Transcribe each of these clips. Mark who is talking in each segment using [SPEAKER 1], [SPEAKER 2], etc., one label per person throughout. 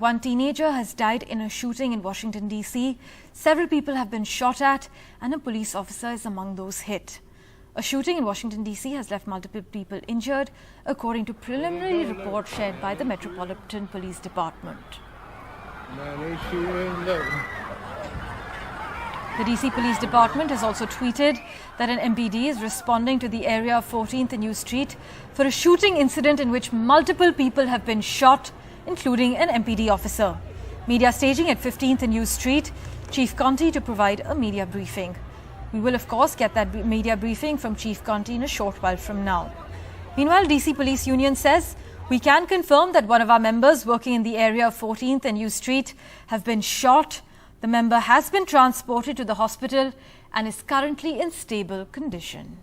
[SPEAKER 1] one teenager has died in a shooting in Washington, D.C. Several people have been shot at, and a police officer is among those hit. A shooting in Washington, D.C. has left multiple people injured, according to preliminary report shared by the Metropolitan Police Department. The D.C. Police Department has also tweeted that an MPD is responding to the area of 14th and U Street for a shooting incident in which multiple people have been shot, including an MPD officer. Media staging at 15th and U Street, Chief Conti to provide a media briefing. We will, of course, get that media briefing from Chief Conti in a short while from now. Meanwhile, DC Police Union says, we can confirm that one of our members working in the area of 14th and U Street have been shot. The member has been transported to the hospital and is currently in stable condition.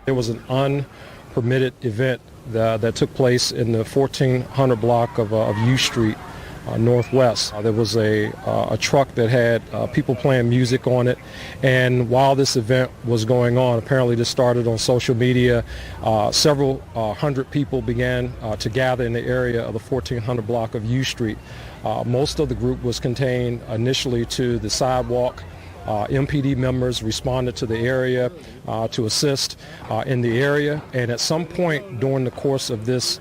[SPEAKER 2] There was an unpermitted event that took place in the 1400 block of U Street Northwest. There was a truck that had people playing music on it, and while this event was going on, apparently this started on social media, several hundred people began to gather in the area of the 1400 block of U Street. Most of the group was contained initially to the sidewalk. MPD members responded to the area to assist in the area, and at some point during the course of this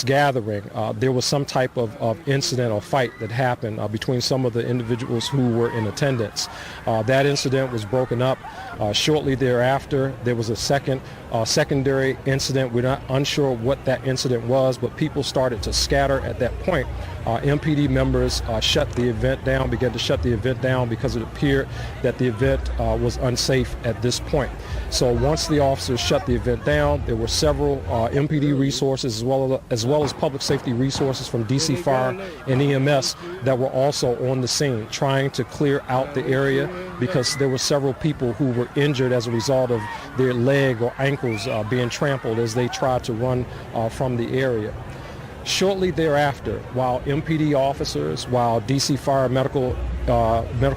[SPEAKER 2] gathering, there was some type of incident or fight that happened between some of the individuals who were in attendance. That incident was broken up. Shortly thereafter, there was a secondary incident. We're not unsure what that incident was, but people started to scatter at that point. MPD members began to shut the event down because it appeared that the event was unsafe at this point. So once the officers shut the event down, there were several MPD resources as well as public safety resources from DC Fire and EMS that were also on the scene trying to clear out the area because there were several people who were injured as a result of their leg or ankles being trampled as they tried to run from the area. Shortly thereafter, while MPD officers, while DC Fire medical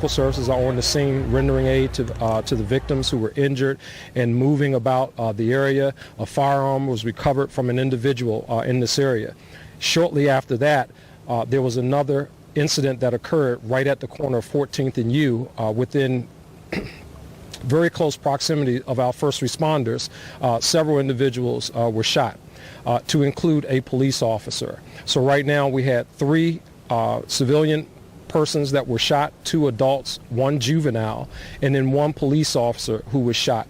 [SPEAKER 2] services are on the scene rendering aid to the victims who were injured and moving about the area, a firearm was recovered from an individual in this area. Shortly after that, there was another incident that occurred right at the corner of 14th and U within very close proximity of our first responders. Several individuals were shot. To include a police officer. So right now we had 3 civilian persons that were shot, 2 adults, 1 juvenile, and then 1 police officer who was shot.